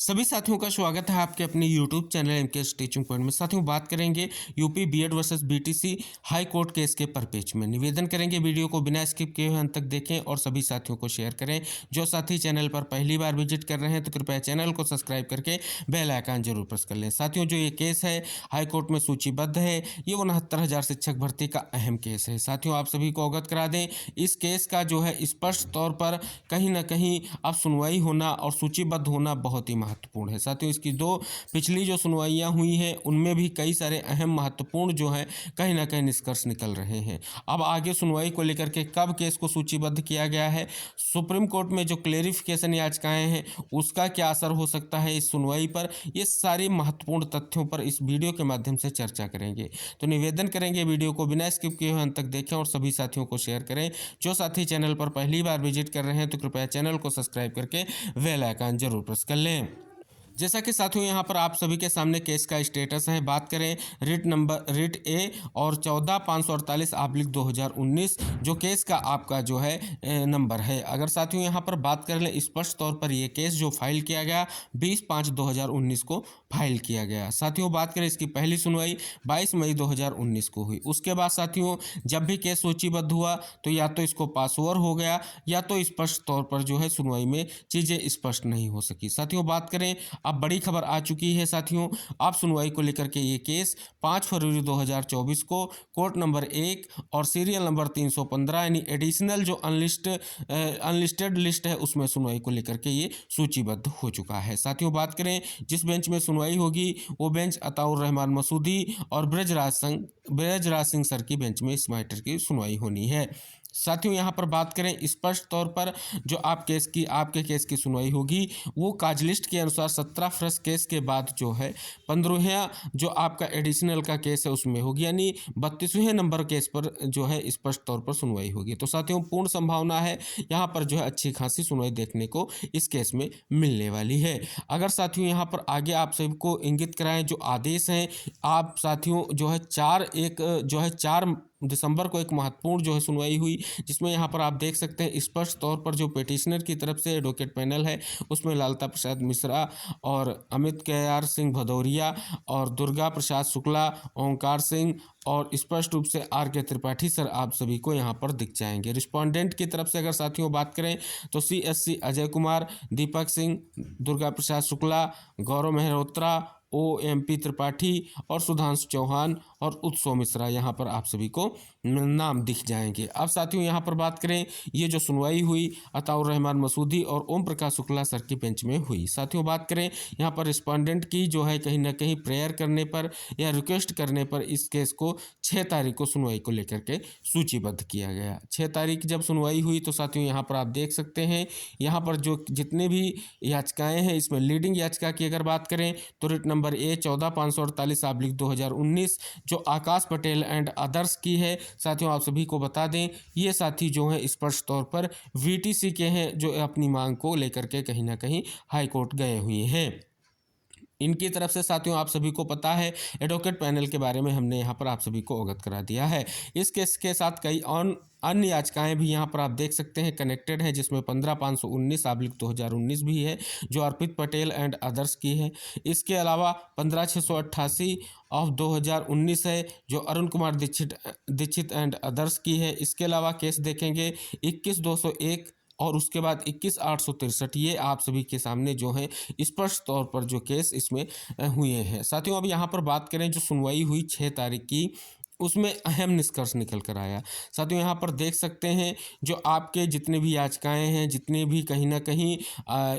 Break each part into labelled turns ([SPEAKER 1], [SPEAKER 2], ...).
[SPEAKER 1] सभी साथियों का स्वागत है आपके अपने YouTube channel MK teaching point में। साथियों बात करेंगे UP BEd versus BTC high court case के परपेच में। निवेदन करेंगे वीडियो को बिना स्किप किए हुए अंत तक देखें और सभी साथियों को शेयर करें। जो साथी चैनल पर पहली बार विजिट कर रहे हैं तो कृपया चैनल को सब्सक्राइब करके बेल आइकन जरूर प्रेस कर लें। साथियों जो ये केस है हाई कोर्ट में सूचीबद्ध है, ये 69,000 शिक्षक भर्ती का अहम केस है। साथियों आप सभी को अवगत करा दें, इस केस का जो है स्पष्ट तौर पर कहीं ना कहीं अब सुनवाई होना और सूचीबद्ध होना बहुत ही महत्वपूर्ण है। साथियों इसकी दो पिछली जो सुनवाइयाँ हुई हैं उनमें भी कई सारे अहम महत्वपूर्ण जो है कहीं ना कहीं निष्कर्ष निकल रहे हैं। अब आगे सुनवाई को लेकर के कब केस को सूचीबद्ध किया गया है, सुप्रीम कोर्ट में जो क्लेरिफिकेशन याचिकाएं हैं उसका क्या असर हो सकता है इस सुनवाई पर, ये सारी महत्वपूर्ण तथ्यों पर इस वीडियो के माध्यम से चर्चा करेंगे। तो निवेदन करेंगे वीडियो को बिना स्किप किए हुए अंत तक देखें और सभी साथियों को शेयर करें। जो साथी चैनल पर पहली बार विजिट कर रहे हैं तो कृपया चैनल को सब्सक्राइब करके बेल आइकन जरूर प्रेस कर लें। जैसा कि साथियों यहाँ पर आप सभी के सामने केस का स्टेटस है, बात करें रिट ए और 14,548/2019 जो केस का आपका जो है नंबर है। अगर साथियों यहाँ पर बात कर लें स्पष्ट तौर पर ये केस जो फाइल किया गया 20/5/2019 को फाइल किया गया। साथियों बात करें इसकी पहली सुनवाई 22 मई 2019 को हुई। उसके बाद साथियों जब भी केस सूचीबद्ध हुआ तो या तो इसको पास ओवर हो गया या तो स्पष्ट तौर पर जो है सुनवाई में चीज़ें स्पष्ट नहीं हो सकी। साथियों बात करें अब बड़ी खबर आ चुकी है साथियों, आप सुनवाई को लेकर के ये केस 5 फरवरी 2024 को कोर्ट नंबर 1 और सीरियल नंबर 315 यानी एडिशनल जो अनलिस्टेड लिस्ट है उसमें सुनवाई को लेकर के ये सूचीबद्ध हो चुका है। साथियों बात करें जिस बेंच में सुनवाई होगी वो बेंच अताउर रहमान मसूदी और ब्रजराज सिंह सर की बेंच में इस मैटर की सुनवाई होनी है। साथियों यहाँ पर बात करें स्पष्ट तौर पर जो आपके केस की सुनवाई होगी वो काज लिस्ट के अनुसार 17 फ्रेश केस के बाद जो है 15वां जो आपका एडिशनल का केस है उसमें होगी, यानी 32वें नंबर केस पर जो है स्पष्ट तौर पर सुनवाई होगी। तो साथियों पूर्ण संभावना है यहाँ पर जो है अच्छी खासी सुनवाई देखने को इस केस में मिलने वाली है। अगर साथियों यहाँ पर आगे आप सभी को इंगित कराएं जो आदेश हैं, आप साथियों जो है 4 दिसंबर को एक महत्वपूर्ण जो है सुनवाई हुई जिसमें यहाँ पर आप देख सकते हैं स्पष्ट तौर पर जो पिटिशनर की तरफ से एडवोकेट पैनल है उसमें लालता प्रसाद मिश्रा और अमित केआर सिंह भदौरिया और दुर्गा प्रसाद शुक्ला, ओंकार सिंह और स्पष्ट रूप से आर के त्रिपाठी सर आप सभी को यहाँ पर दिख जाएंगे। रिस्पोंडेंट की तरफ से अगर साथियों बात करें तो CSC अजय कुमार, दीपक सिंह, दुर्गा प्रसाद शुक्ला, गौरव मेहरोत्रा, OMP त्रिपाठी और सुधांशु चौहान और उत्सव मिश्रा यहाँ पर आप सभी को नाम दिख जाएंगे। अब साथियों यहाँ पर बात करें ये जो सुनवाई हुई अताउर रहमान मसूदी और ओम प्रकाश शुक्ला सर की बेंच में हुई। साथियों बात करें यहाँ पर रिस्पोंडेंट की जो है कहीं ना कहीं प्रेयर करने पर या रिक्वेस्ट करने पर इस केस को 6 तारीख को सुनवाई को लेकर के सूचीबद्ध किया गया। 6 तारीख जब सुनवाई हुई तो साथियों यहाँ पर आप देख सकते हैं यहाँ पर जो जितने भी याचिकाएँ हैं इसमें लीडिंग याचिका की अगर बात करें तो रिट नंबर A 14,548/2019 जो आकाश पटेल एंड अदर्स की है। साथियों आप सभी को बता दें ये साथी जो हैं स्पष्ट तौर पर VTC के हैं जो अपनी मांग को लेकर के कहीं ना कहीं हाई कोर्ट गए हुए हैं। इनकी तरफ से साथियों आप सभी को पता है एडवोकेट पैनल के बारे में हमने यहाँ पर आप सभी को अवगत करा दिया है। इस केस के साथ कई अन्य याचिकाएं भी यहाँ पर आप देख सकते हैं कनेक्टेड है जिसमें 15,519/2019 भी है जो अर्पित पटेल एंड अदर्स की है। इसके अलावा 15,688/2019 है जो अरुण कुमार दीक्षित एंड अदर्स की है। इसके अलावा केस देखेंगे 21,201 और उसके बाद 21,863 ये आप सभी के सामने जो है स्पष्ट तौर पर जो केस इसमें हुए हैं। साथियों अब यहाँ पर बात करें जो सुनवाई हुई 6 तारीख की उसमें अहम निष्कर्ष निकल कर आया। साथियों यहाँ पर देख सकते हैं जो आपके जितने भी याचिकाएं हैं जितने भी कहीं ना कहीं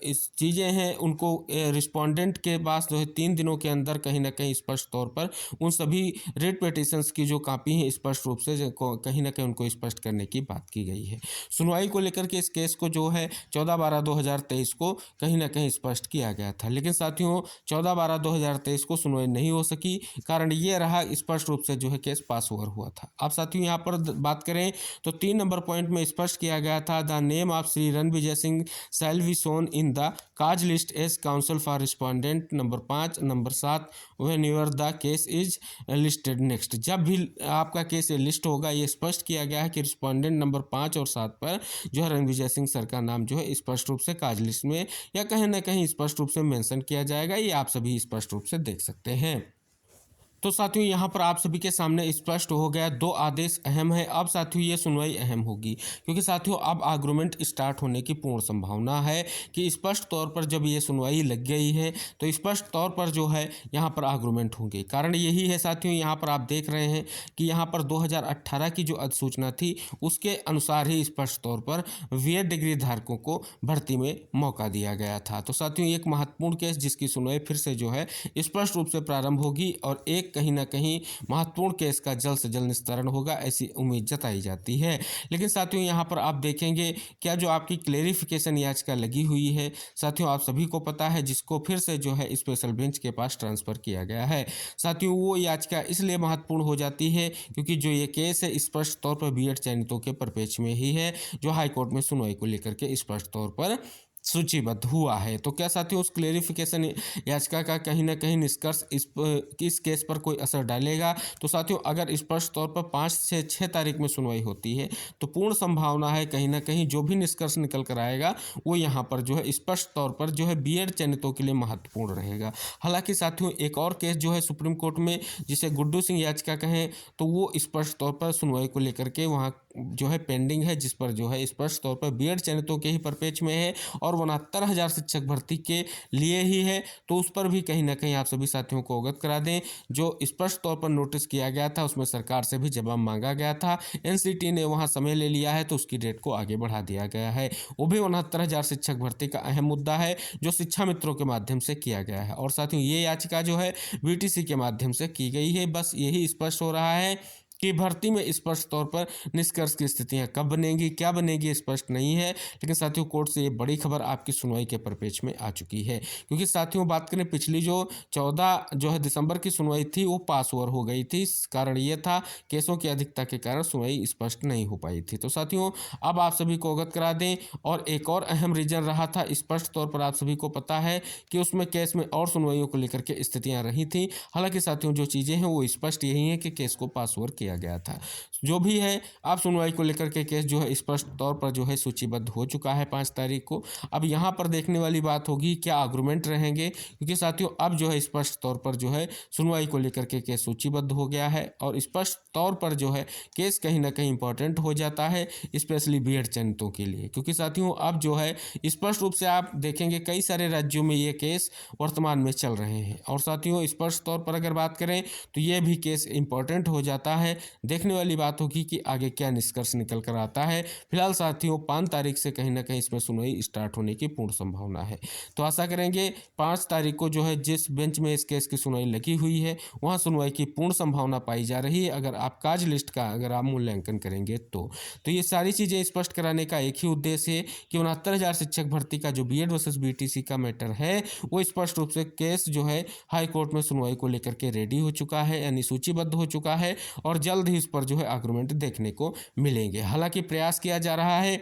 [SPEAKER 1] इस चीज़ें हैं उनको रिस्पोंडेंट के पास जो है 3 दिनों के अंदर कहीं ना कहीं स्पष्ट तौर पर उन सभी रेट पिटिशंस की जो कापी हैं स्पष्ट रूप से कहीं ना कहीं उनको स्पष्ट करने की बात की गई है। सुनवाई को लेकर के इस केस को जो है 14/12/2023 को कहीं ना कहीं स्पष्ट किया गया था, लेकिन साथियों 14/12/2023 को सुनवाई नहीं हो सकी। कारण ये रहा स्पष्ट रूप से जो है केस पास ओवर हुआ था। अब साथियों यहाँ पर बात करें तो 3 नंबर पॉइंट में स्पष्ट किया गया था, the name of Shri Ranvijay Singh shall be shown in the cause list as counsel for respondent. Number 5, number 7, whenever the case is listed next. जब भी आपका केस लिस्ट होगा, ये स्पष्ट किया गया है कि रिस्पोंडेंट नंबर 5 और 7 पर जो है रणविजय सिंह सर का नाम जो है स्पष्ट रूप से काज लिस्ट में या कहीं ना कहीं स्पष्ट रूप से मेंशन किया जाएगा। ये आप सभी स्पष्ट रूप से देख सकते हैं। तो साथियों यहाँ पर आप सभी के सामने स्पष्ट हो गया, 2 आदेश अहम है। अब साथियों ये सुनवाई अहम होगी, क्योंकि साथियों अब आर्गुमेंट स्टार्ट होने की पूर्ण संभावना है कि स्पष्ट तौर पर जब ये सुनवाई लग गई है तो स्पष्ट तौर पर जो है यहाँ पर आर्गुमेंट होंगे। कारण यही है साथियों, यहाँ पर आप देख रहे हैं कि यहाँ पर 2018 की जो अधिसूचना थी उसके अनुसार ही स्पष्ट तौर पर बीएड डिग्री धारकों को भर्ती में मौका दिया गया था। तो साथियों एक महत्वपूर्ण केस जिसकी सुनवाई फिर से जो है स्पष्ट रूप से प्रारंभ होगी और एक कहीं ना कहीं महत्वपूर्ण केस का जल्द से जल्द निस्तारण होगा, ऐसी उम्मीद जताई जाती है। लेकिन साथियों यहाँ पर आप देखेंगे क्या जो आपकी क्लेरिफिकेशन याचिका लगी हुई है, साथियों आप सभी को पता है, जिसको फिर से जो है स्पेशल बेंच के पास ट्रांसफर किया गया है। साथियों वो याचिका इसलिए महत्वपूर्ण हो जाती है क्योंकि जो ये केस है स्पष्ट तौर पर बीएड चयनितों के परिप्रेक्ष्य में ही है, जो हाईकोर्ट में सुनवाई को लेकर के स्पष्ट तौर पर सूचीबद्ध हुआ है। तो क्या साथियों उस क्लेरिफिकेशन याचिका का कहीं ना कहीं निष्कर्ष इस केस पर कोई असर डालेगा? तो साथियों अगर स्पष्ट तौर पर 5 से 6 तारीख में सुनवाई होती है तो पूर्ण संभावना है कहीं ना कहीं जो भी निष्कर्ष निकल कर आएगा वो यहाँ पर जो है स्पष्ट तौर पर जो है बीएड चयनितों के लिए महत्वपूर्ण रहेगा। हालांकि साथियों एक और केस जो है सुप्रीम कोर्ट में, जिसे गुड्डू सिंह याचिका कहें, तो वो स्पष्ट तौर पर सुनवाई को लेकर के वहाँ जो है पेंडिंग है, जिस पर जो है स्पष्ट तौर पर बीएड चयनितों के ही परिप्रेक्ष्य में है और 69,000 शिक्षक भर्ती के लिए ही है। तो उस पर भी कहीं ना कहीं आप सभी साथियों को अवगत करा दें, जो स्पष्ट तौर पर नोटिस किया गया था उसमें सरकार से भी जवाब मांगा गया था। एनसीटी ने वहां समय ले लिया है तो उसकी डेट को आगे बढ़ा दिया गया है। वो भी 69,000 शिक्षक भर्ती का अहम मुद्दा है जो शिक्षा मित्रों के माध्यम से किया गया है। और साथियों ये याचिका जो है बीटीसी के माध्यम से की गई है। बस यही स्पष्ट हो रहा है कि भर्ती में स्पष्ट तौर पर निष्कर्ष की स्थितियां कब बनेंगी, क्या बनेगी, स्पष्ट नहीं है। लेकिन साथियों कोर्ट से ये बड़ी खबर आपकी सुनवाई के परिप्रेक्ष्य में आ चुकी है, क्योंकि साथियों बात करें पिछली जो 14 जो है दिसंबर की सुनवाई थी वो पास ओवर हो गई थी। कारण ये था केसों की अधिकता के कारण सुनवाई स्पष्ट नहीं हो पाई थी। तो साथियों अब आप सभी को अवगत करा दें, और एक और अहम रीजन रहा था, स्पष्ट तौर पर आप सभी को पता है कि उसमें केस में और सुनवाइयों को लेकर के स्थितियां रही थी। हालांकि साथियों जो चीज़ें हैं वो स्पष्ट यही है कि केस को पास ओवर किया गया था। जो भी है आप सुनवाई को लेकर के केस जो है स्पष्ट तौर पर जो है सूचीबद्ध हो चुका है 5 तारीख को। अब यहाँ पर देखने वाली बात होगी क्या आर्गुमेंट रहेंगे, क्योंकि साथियों अब जो है स्पष्ट तौर पर जो है सुनवाई को लेकर के केस सूचीबद्ध हो गया है और स्पष्ट तौर पर जो है केस कहीं ना कहीं इंपॉर्टेंट हो जाता है, स्पेशली बीएड चयनितों के लिए। क्योंकि साथियों अब जो है स्पष्ट रूप से आप देखेंगे कई सारे राज्यों में ये केस वर्तमान में चल रहे हैं। और साथियों स्पष्ट तौर पर अगर बात करें तो ये भी केस इंपॉर्टेंट हो जाता है। देखने वाली बात होगी कि आगे क्या निष्कर्ष निकल कर आता है। फिलहाल साथियों 5 तारीख से कहीं ना कहीं इसमें सुनवाई स्टार्ट होने की पूर्ण संभावना है। तो आशा करेंगे 5 तारीख को जो है जिस बेंच में इस केस की सुनवाई लगी हुई है वहां सुनवाई की पूर्ण संभावना पाई जा रही है, अगर आप काज लिस्ट का अगर आप मूल्यांकन करेंगे तो ये सारी चीज़ें स्पष्ट कराने का एक ही उद्देश्य है कि 69,000 शिक्षक भर्ती का जो बीएड वर्सेस बीटीसी का मैटर है वो स्पष्ट रूप से केस जो है हाई कोर्ट में सुनवाई को लेकर के रेडी हो चुका है, यानी सूचीबद्ध हो चुका है और जल्द ही इस पर जो है आर्गुमेंट देखने को मिलेंगे। हालांकि प्रयास किया जा रहा है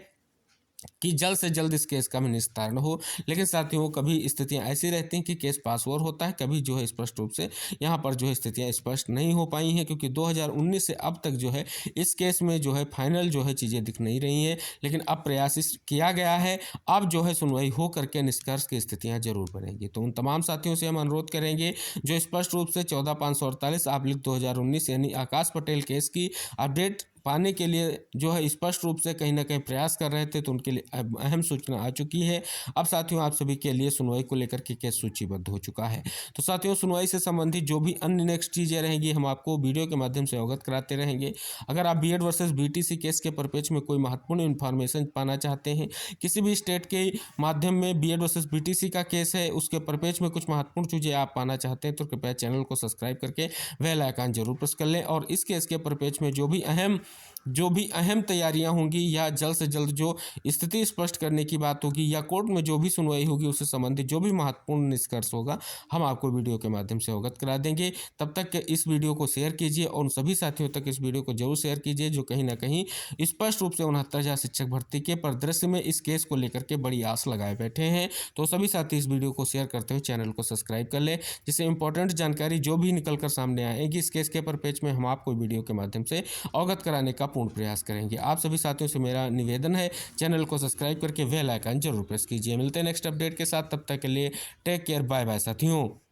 [SPEAKER 1] कि जल्द से जल्द इस केस का निस्तारण हो, लेकिन साथियों कभी स्थितियां ऐसी रहती हैं कि केस पास ओवर होता है, कभी जो है स्पष्ट रूप से यहाँ पर जो है स्थितियां स्पष्ट नहीं हो पाई हैं, क्योंकि 2019 से अब तक जो है इस केस में जो है फाइनल जो है चीज़ें दिख नहीं रही हैं। लेकिन अब प्रयास किया गया है, अब जो है सुनवाई हो करके निष्कर्ष की स्थितियाँ जरूर बनेंगी। तो उन तमाम साथियों से हम अनुरोध करेंगे जो स्पष्ट रूप से 14,548/2019 यानी आकाश पटेल केस की अपडेट पाने के लिए जो है स्पष्ट रूप से कहीं ना कहीं प्रयास कर रहे थे, तो उनके लिए अहम सूचना आ चुकी है। अब साथियों आप सभी के लिए सुनवाई को लेकर के केस सूचीबद्ध हो चुका है। तो साथियों सुनवाई से संबंधित जो भी अन्य नेक्स्ट चीज़ें रहेंगी हम आपको वीडियो के माध्यम से अवगत कराते रहेंगे। अगर आप बीएड वर्सेस बीटीसी केस के परिप्रेक्ष्य में कोई महत्वपूर्ण इन्फॉर्मेशन पाना चाहते हैं, किसी भी स्टेट के माध्यम में बीएड वर्सेस बीटीसी का केस है उसके परिप्रेक्ष्य में कुछ महत्वपूर्ण चीज़ें आप पाना चाहते हैं, तो कृपया चैनल को सब्सक्राइब करके बेल आइकन जरूर प्रेस कर लें। और इस केस के परिप्रेक्ष्य में जो भी अहम जो भी अहम तैयारियां होंगी या जल्द से जल्द जो स्थिति स्पष्ट करने की बात होगी या कोर्ट में जो भी सुनवाई होगी उससे संबंधित जो भी महत्वपूर्ण निष्कर्ष होगा हम आपको वीडियो के माध्यम से अवगत करा देंगे। तब तक इस वीडियो को शेयर कीजिए और उन सभी साथियों तक इस वीडियो को जरूर शेयर कीजिए जो कहीं ना कहीं स्पष्ट रूप से 69,000 शिक्षक भर्ती के परिदृश्य में इस केस को लेकर के बड़ी आस लगाए बैठे हैं। तो सभी साथी इस वीडियो को शेयर करते हुए चैनल को सब्सक्राइब कर ले, जिससे इंपॉर्टेंट जानकारी जो भी निकल कर सामने आएगी इस केस के पर पेज में हम आपको वीडियो के माध्यम से अवगत कराने का पूर्ण प्रयास करेंगे। आप सभी साथियों से मेरा निवेदन है, चैनल को सब्सक्राइब करके बेल आइकन जरूर प्रेस कीजिए। मिलते हैं नेक्स्ट अपडेट के साथ, तब तक के लिए टेक केयर, बाय बाय साथियों।